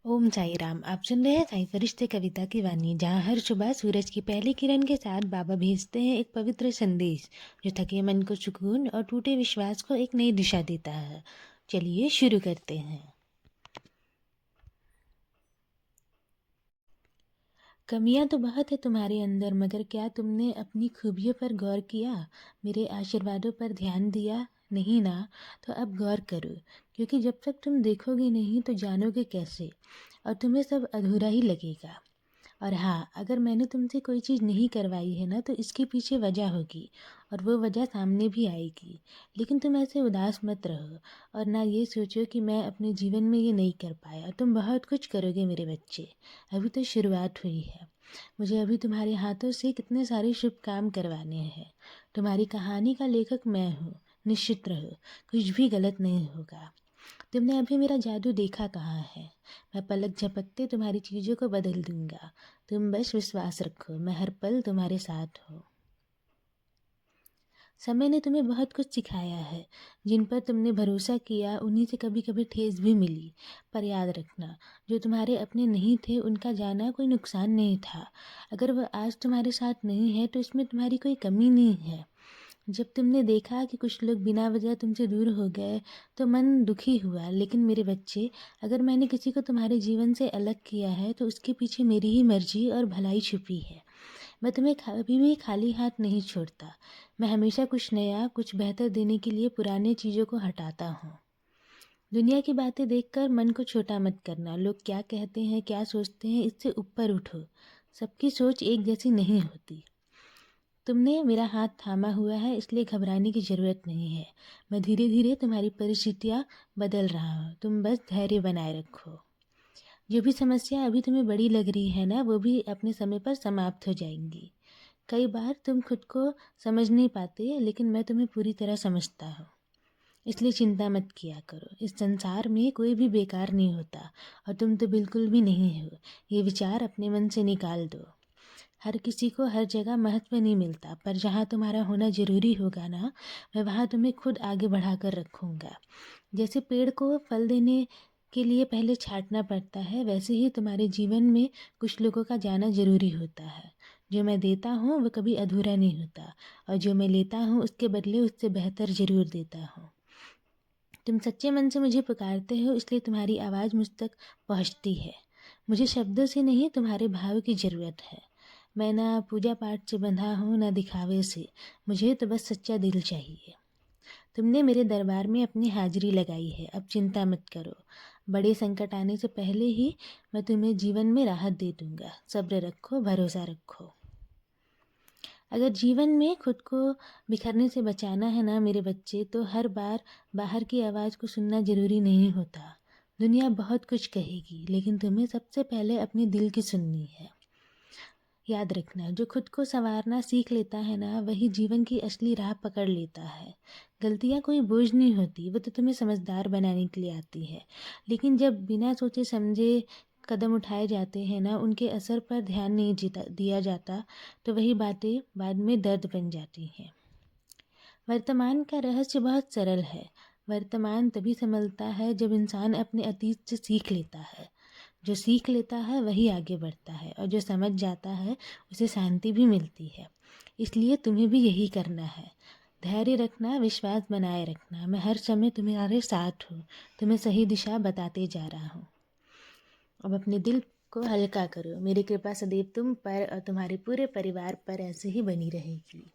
ओम साई राम। आप सुन रहे हैं साई फरिश्ते कविता की वाणी, जहाँ हर सुबह सूरज की पहली किरण के साथ बाबा भेजते हैं एक पवित्र संदेश जो थके मन को सुकून और टूटे विश्वास को एक नई दिशा देता है। चलिए शुरू करते हैं। कमियां तो बहुत है तुम्हारे अंदर, मगर क्या तुमने अपनी खूबियों पर गौर किया? मेरे आशीर्वादों पर ध्यान दिया? नहीं ना? तो अब गौर करो, क्योंकि जब तक तुम देखोगे नहीं तो जानोगे कैसे, और तुम्हें सब अधूरा ही लगेगा। और हाँ, अगर मैंने तुमसे कोई चीज़ नहीं करवाई है ना, तो इसके पीछे वजह होगी, और वो वजह सामने भी आएगी। लेकिन तुम ऐसे उदास मत रहो, और ना ये सोचो कि मैं अपने जीवन में ये नहीं कर पाया। तुम बहुत कुछ करोगे मेरे बच्चे, अभी तो शुरुआत हुई है। मुझे अभी तुम्हारे हाथों से कितने सारे शुभ काम करवाने हैं। तुम्हारी कहानी का लेखक मैं हूँ, निश्चित रहो, कुछ भी गलत नहीं होगा। तुमने अभी मेरा जादू देखा कहाँ है? मैं पलक झपकते तुम्हारी चीज़ों को बदल दूंगा। तुम बस विश्वास रखो, मैं हर पल तुम्हारे साथ हूँ। समय ने तुम्हें बहुत कुछ सिखाया है। जिन पर तुमने भरोसा किया उन्हीं से कभी कभी ठेस भी मिली। पर याद रखना, जो तुम्हारे अपने नहीं थे उनका जाना कोई नुकसान नहीं था। अगर वह आज तुम्हारे साथ नहीं है तो इसमें तुम्हारी कोई कमी नहीं है। जब तुमने देखा कि कुछ लोग बिना वजह तुमसे दूर हो गए तो मन दुखी हुआ। लेकिन मेरे बच्चे, अगर मैंने किसी को तुम्हारे जीवन से अलग किया है तो उसके पीछे मेरी ही मर्जी और भलाई छुपी है। मैं तुम्हें कभी भी खाली हाथ नहीं छोड़ता। मैं हमेशा कुछ नया, कुछ बेहतर देने के लिए पुराने चीज़ों को हटाता हूँ। दुनिया की बातें देखकर मन को छोटा मत करना। लोग क्या कहते हैं, क्या सोचते हैं, इससे ऊपर उठो। सबकी सोच एक जैसी नहीं होती। तुमने मेरा हाथ थामा हुआ है, इसलिए घबराने की ज़रूरत नहीं है। मैं धीरे धीरे तुम्हारी परिस्थितियाँ बदल रहा हूँ, तुम बस धैर्य बनाए रखो। जो भी समस्या अभी तुम्हें बड़ी लग रही है ना, वो भी अपने समय पर समाप्त हो जाएंगी। कई बार तुम खुद को समझ नहीं पाते, लेकिन मैं तुम्हें पूरी तरह समझता हूँ। इसलिए चिंता मत किया करो। इस संसार में कोई भी बेकार नहीं होता, और तुम तो बिल्कुल भी नहीं हो। ये विचार अपने मन से निकाल दो। हर किसी को हर जगह महत्व नहीं मिलता, पर जहाँ तुम्हारा होना ज़रूरी होगा ना, मैं वहाँ तुम्हें खुद आगे बढ़ा कर रखूँगा। जैसे पेड़ को फल देने के लिए पहले छांटना पड़ता है, वैसे ही तुम्हारे जीवन में कुछ लोगों का जाना ज़रूरी होता है। जो मैं देता हूँ वो कभी अधूरा नहीं होता, और जो मैं लेता हूँ उसके बदले उससे बेहतर ज़रूर देता हूँ। तुम सच्चे मन से मुझे पुकारते हो, इसलिए तुम्हारी आवाज़ मुझ तक पहुँचती है। मुझे शब्दों से नहीं, तुम्हारे भाव की ज़रूरत है। मैं ना पूजा पाठ से बंधा हूँ, ना दिखावे से। मुझे तो बस सच्चा दिल चाहिए। तुमने मेरे दरबार में अपनी हाजिरी लगाई है, अब चिंता मत करो। बड़े संकट आने से पहले ही मैं तुम्हें जीवन में राहत दे दूंगा। सब्र रखो, भरोसा रखो। अगर जीवन में खुद को बिखरने से बचाना है ना मेरे बच्चे, तो हर बार बाहर की आवाज़ को सुनना ज़रूरी नहीं होता। दुनिया बहुत कुछ कहेगी, लेकिन तुम्हें सबसे पहले अपने दिल की सुननी है। याद रखना, जो खुद को संवारना सीख लेता है ना, वही जीवन की असली राह पकड़ लेता है। गलतियाँ कोई बोझ नहीं होती, वो तो तुम्हें समझदार बनाने के लिए आती है। लेकिन जब बिना सोचे समझे कदम उठाए जाते हैं ना, उनके असर पर ध्यान नहीं दिया जाता, तो वही बातें बाद में दर्द बन जाती हैं। वर्तमान का रहस्य बहुत सरल है। वर्तमान तभी संभलता है जब इंसान अपने अतीत से सीख लेता है। जो सीख लेता है वही आगे बढ़ता है, और जो समझ जाता है उसे शांति भी मिलती है। इसलिए तुम्हें भी यही करना है। धैर्य रखना, विश्वास बनाए रखना। मैं हर समय तुम्हारे साथ हूँ, तुम्हें सही दिशा बताते जा रहा हूँ। अब अपने दिल को हल्का करो। मेरी कृपा सदैव तुम पर और तुम्हारे पूरे परिवार पर ऐसे ही बनी रहेगी।